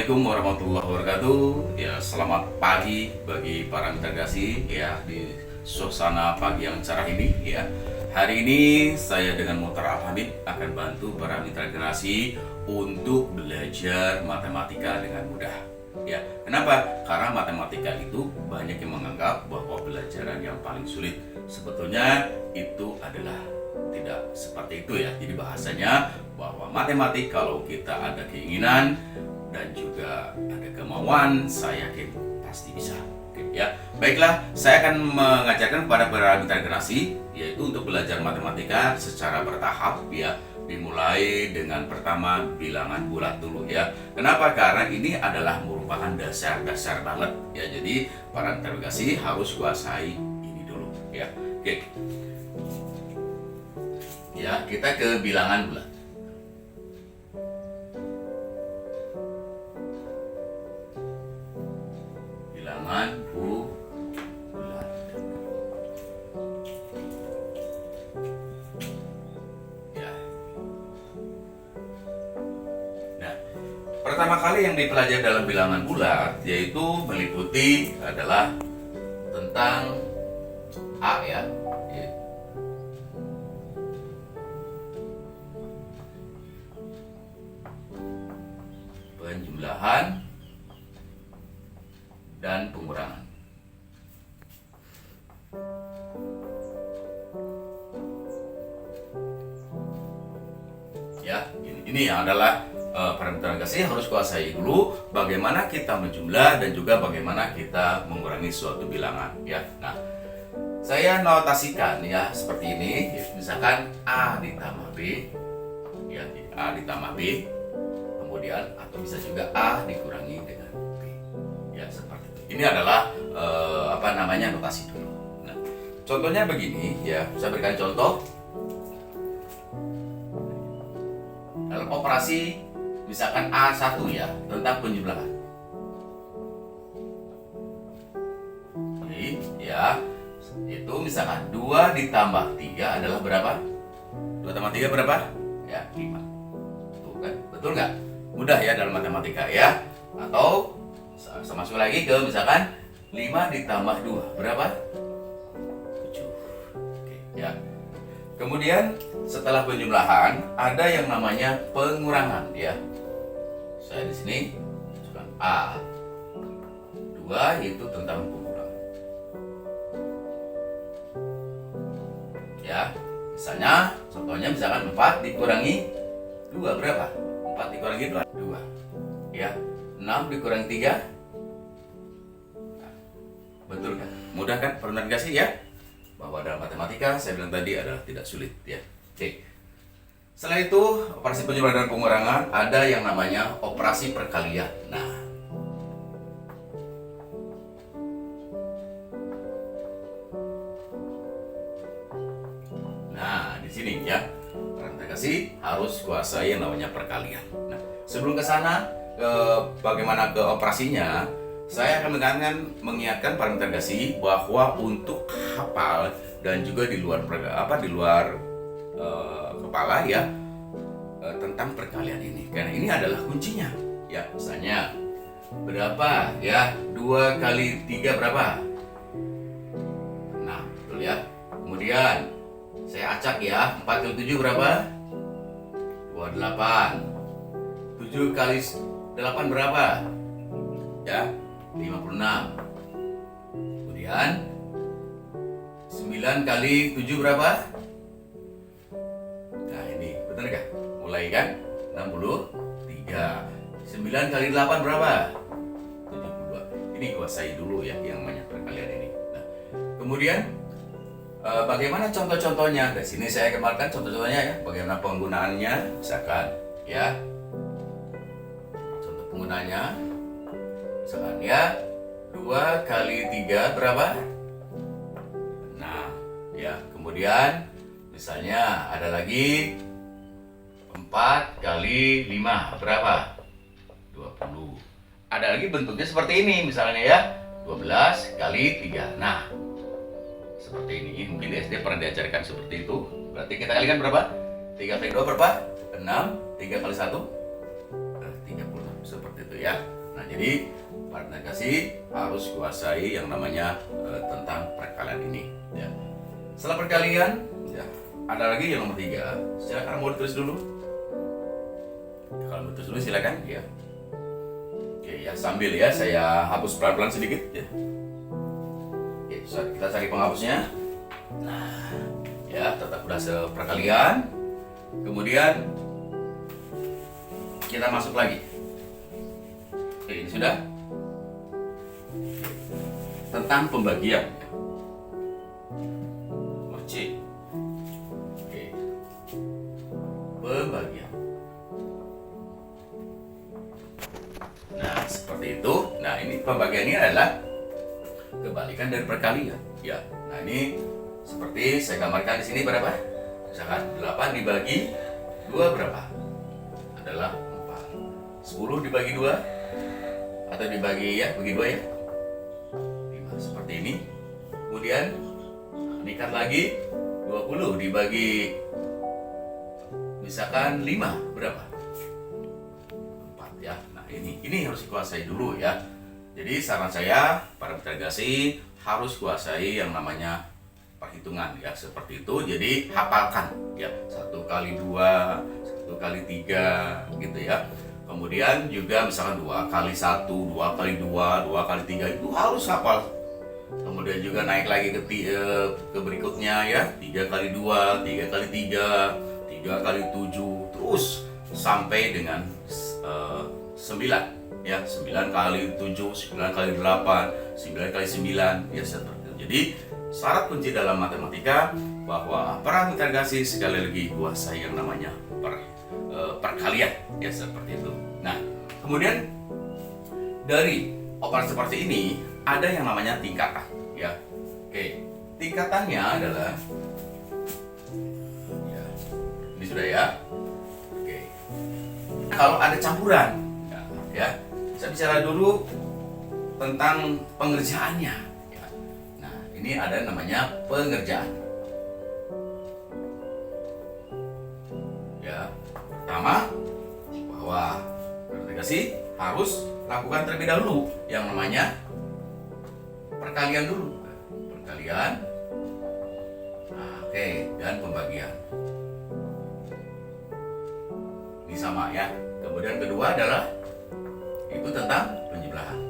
Assalamualaikum warahmatullahi wabarakatuh. Ya, selamat pagi bagi para mitra kasih ya di suasana pagi yang cerah ini ya. Hari ini saya dengan Muhtar Al-Hamid akan bantu para mitra generasi untuk belajar matematika dengan mudah. Ya, kenapa? Karena matematika itu banyak yang menganggap bahwa pelajaran yang paling sulit. Sebetulnya itu adalah tidak seperti itu ya. Jadi bahasanya bahwa matematik kalau kita ada keinginan dan juga ada kemauan, saya yakin pasti bisa. Oke, ya. Baiklah, saya akan mengajarkan kepada para mitra generasi yaitu untuk belajar matematika secara bertahap ya. Dimulai dengan pertama bilangan bulat dulu ya. Kenapa? Karena ini adalah merupakan dasar-dasar banget ya. Jadi para mitra generasi harus kuasai ini dulu ya. Oke. Ya, kita ke bilangan bulat. Bilangan bulat. Ya. Nah, pertama kali yang dipelajari dalam bilangan bulat yaitu meliputi adalah tentang A ya. Penjumlahan dan pengurangan. Ya, ini yang adalah parameter kasih harus kuasai dulu bagaimana kita menjumlah dan juga bagaimana kita mengurangi suatu bilangan ya. Nah, saya notasikan ya seperti ini, misalkan A ditambah B ya, A ditambah B, kemudian atau bisa juga A dikurangi dengan B ya, seperti itu. Ini adalah notasi dulu. Nah, contohnya begini ya, saya berikan contoh dalam operasi misalkan A1 ya, tentang penjumlahan. Jadi ya, itu misalkan 2 ditambah 3 adalah berapa? 2 tambah 3 berapa? Ya, 5. Tuh kan, betul nggak? Mudah ya dalam matematika ya. Atau saya masuk lagi ke misalkan 5 ditambah 2 berapa? 7. Oke, ya. Kemudian setelah penjumlahan ada yang namanya pengurangan ya. Saya di sini masukkan A 2 itu tentang pengurangan. Ya, misalnya contohnya misalkan 4 dikurangi 2 berapa? 4 dikurangi 2 ya. 6 dikurangi 3. Nah, betul kan? Mudah kan permukaan ya? Bahwa dalam matematika saya bilang tadi adalah tidak sulit ya. Oke. Setelah itu operasi penjumlahan dan pengurangan ada yang namanya operasi perkalian. Nah, di sini ya. Kasih harus kuasai yang namanya perkalian. Nah, sebelum ke sana bagaimana ke operasinya, saya akan mengingatkan para mitra kasih bahwa untuk hafal dan juga di luar kepala ya tentang perkalian ini, karena ini adalah kuncinya ya. Misalnya berapa ya, 2 kali 3 berapa? Nah, betul ya. Kemudian saya acak ya, 4 kali 7 berapa? 28. 7 kali 8 berapa? Ya, 56. Kemudian 9 kali 7 berapa? Nah, ini benar kan? Mulai kan? 63. 9 kali 8 berapa? 72. Ini kuasai dulu ya yang namanya perkalian ini. Nah, kemudian bagaimana contoh-contohnya? Di sini saya kembangkan contoh-contohnya ya, bagaimana penggunaannya. Misalkan ya, contoh penggunaannya misalkan ya, 2 kali 3 berapa? Nah ya, kemudian misalnya ada lagi 4 kali 5 berapa? 20. Ada lagi bentuknya seperti ini misalnya ya, 12 kali 3. Nah, seperti ini, mungkin di SD pernah diajarkan seperti itu. Berarti kita kalikan berapa? 3 kali 2 berapa? 6. 3 kali 1 30. Seperti itu ya. Nah, jadi para pendengar kasih harus kuasai yang namanya tentang perkalian ini. Ya. Setelah perkalian, ya, ada lagi yang nomor 3. Silakan mau ditulis dulu. Kalau mau ditulis dulu silakan. Ya. Oke, ya sambil ya saya hapus pelan-pelan sedikit. Ya. Oke, kita cari penghapusnya. Nah, ya tetap udah seperkalian. Kemudian kita masuk lagi. Oke, ini sudah tentang pembagian. Nomor C. Oke. Pembagian. Nah, seperti itu. Nah, ini pembagian ini adalah kebalikan dari perkalian. Ya. Nah, ini seperti saya gambarkan di sini berapa? Misalkan 8 dibagi 2 berapa? Adalah 4. 10 dibagi 2 atau dibagi ya, bagi 2 ya. 5 seperti ini. Kemudian meningkat lagi 20 dibagi misalkan 5 berapa? 4 ya. Nah, ini harus dikuasai dulu ya. Jadi saran saya para integrasi harus kuasai yang namanya perhitungan ya, seperti itu. Jadi hafalkan ya, 1 kali 2, 1 kali 3 gitu ya. Kemudian juga misalkan 2 kali 1, 2 kali 2, 2 kali 3 itu harus hafal. Kemudian juga naik lagi ke berikutnya ya, 3 kali 2, 3 kali 3, 3 kali 7, terus sampai dengan 9 ya, 9 kali 7, 9 kali 8, 9 kali 9 ya, seperti itu. Jadi syarat kunci dalam matematika bahwa para integrasi sekali lagi kuasai yang namanya perkalian ya, seperti itu. Nah, kemudian dari operasi seperti ini ada yang namanya tingkatan ya. Oke, tingkatannya adalah ya, ini sudah ya. Oke, kalau ada campuran ya, saya bicara dulu tentang pengerjaannya. Ini ada namanya pengerjaan. Ya, pertama bahwa integrasi harus lakukan terlebih dahulu yang namanya perkalian dulu. Perkalian. Nah, oke, dan pembagian. Ini sama ya. Kemudian kedua adalah itu tentang penjumlahan.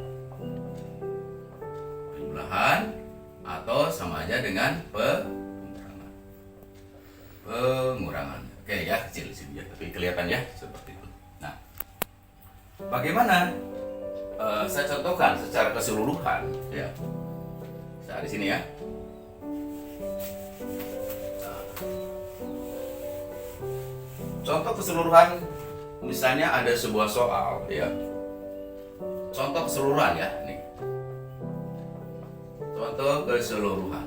Penjumlahan atau sama aja dengan pengurangan. Oke ya, kecil sini ya, tapi kelihatan ya seperti itu. Nah, bagaimana saya contohkan secara keseluruhan ya. Saya di sini ya. Nah, contoh keseluruhan, misalnya ada sebuah soal ya. Contoh keseluruhan ya, nih. Contoh keseluruhan.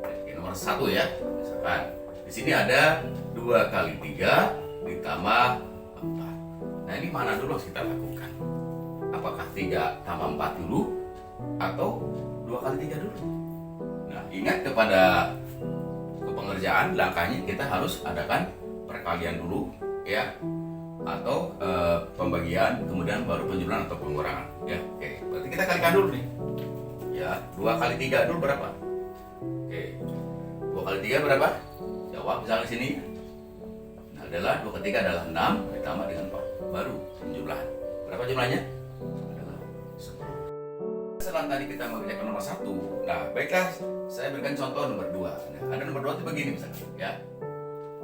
Oke, nomor 1 ya. Misalkan di sini ada 2 kali 3 ditambah 4. Nah, ini mana dulu harus kita lakukan? Apakah 3 tambah 4 dulu atau 2 kali 3 dulu? Nah, ingat kepada pengerjaan langkahnya kita harus adakan perkalian dulu ya, atau pembagian, kemudian baru penjumlahan atau pengurangan ya. Oke, berarti kita kalikan dulu nih. Ya, 2 kali 3 dulu berapa? Oke, 2 kali 3 berapa? Jawab misalnya di sini. Nah, adalah 2 kali 3 adalah 6 ditambah dengan 4. Baru penjumlahan. Berapa jumlahnya? Adalah 10. Setelah tadi kita mengerjakan nomor 1. Nah, baiklah, saya berikan contoh nomor 2. Nah, ada nomor 2 itu begini misalnya ya.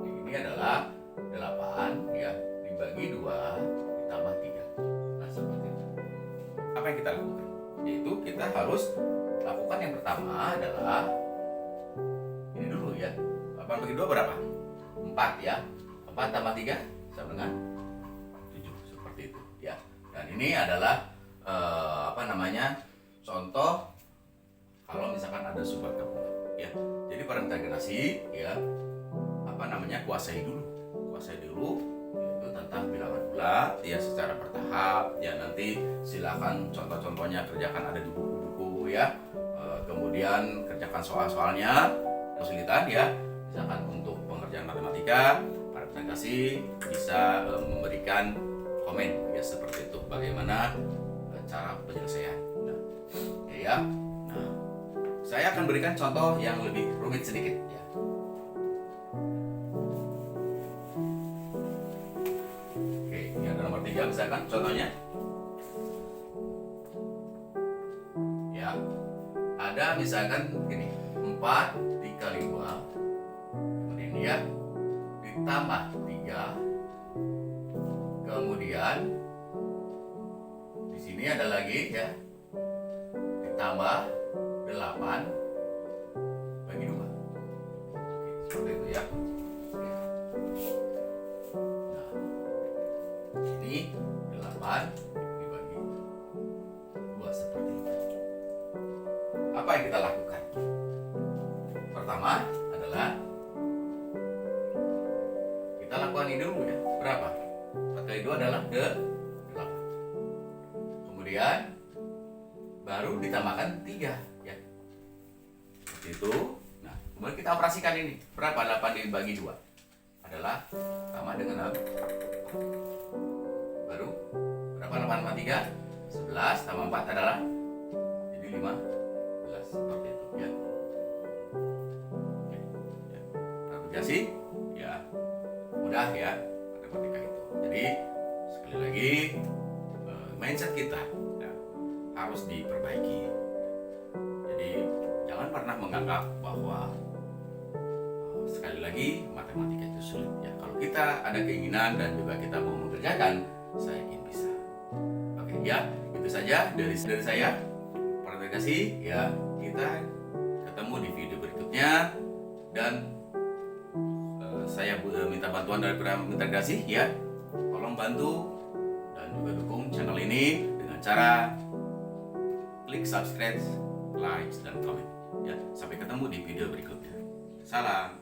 Ini adalah 8 ya, dibagi 2 ditambah 3. Nah, seperti itu. Apa yang kita lakukan? Yaitu kita harus lakukan yang pertama adalah ini dulu ya. 8 bagi 2 berapa? 4 ya. 4 tambah 3 sama dengan 7, seperti itu ya. Dan ini adalah contoh kalau misalkan ada sebuah gabungan ya. Jadi para integrasi ya, kuasai dulu itu tentang bilangan bulat ya, secara bertahap ya. Nanti silakan contoh-contohnya kerjakan, ada di buku-buku ya. Kemudian kerjakan soal-soalnya kesulitan ya. Misalkan untuk pengerjaan matematika, para integrasi bisa memberikan komen ya, seperti itu. bagaimana cara penyelesaian. Nah, ya. Nah, saya akan berikan contoh yang lebih rumit sedikit ya. Oke, ini ada nomor 3 misalkan contohnya. Ya. Ada misalkan gini, 4 dikali 2 kemudian ya ditambah 3, kemudian di sini ada lagi ya ditambah 8 bagi 2. Oke, seperti itu ya. Nah, ini 8 dibagi 2 seperti itu. Apa yang kita lakukan? Pertama adalah kita lakukan ini dulu ya. Berapa? 4 kali 2 adalah 8. Kemudian baru ditambahkan 3 ya. Seperti itu. Nah, kemudian kita operasikan ini. Berapa 8 dibagi 2? Adalah sama dengan apa? Baru berapa 8 tambah 3? 11 tambah 4 adalah jadi 15. Seperti itu ya. Oke, ya. Aplikasi ya mudah ya matematika itu. Jadi sekali lagi mindset kita ya, harus diperbaiki. Jadi jangan pernah menganggap bahwa sekali lagi matematika itu sulit ya. Kalau kita ada keinginan dan juga kita mau mengerjakan, saya yakin bisa. Oke ya, itu saja dari saya. Terima kasih ya. Kita ketemu di video berikutnya dan saya minta bantuan dari Mitra Kasih ya. Tolong bantu dan juga dukung channel ini dengan cara klik subscribe, like dan komen ya. Sampai ketemu di video berikutnya. Salam.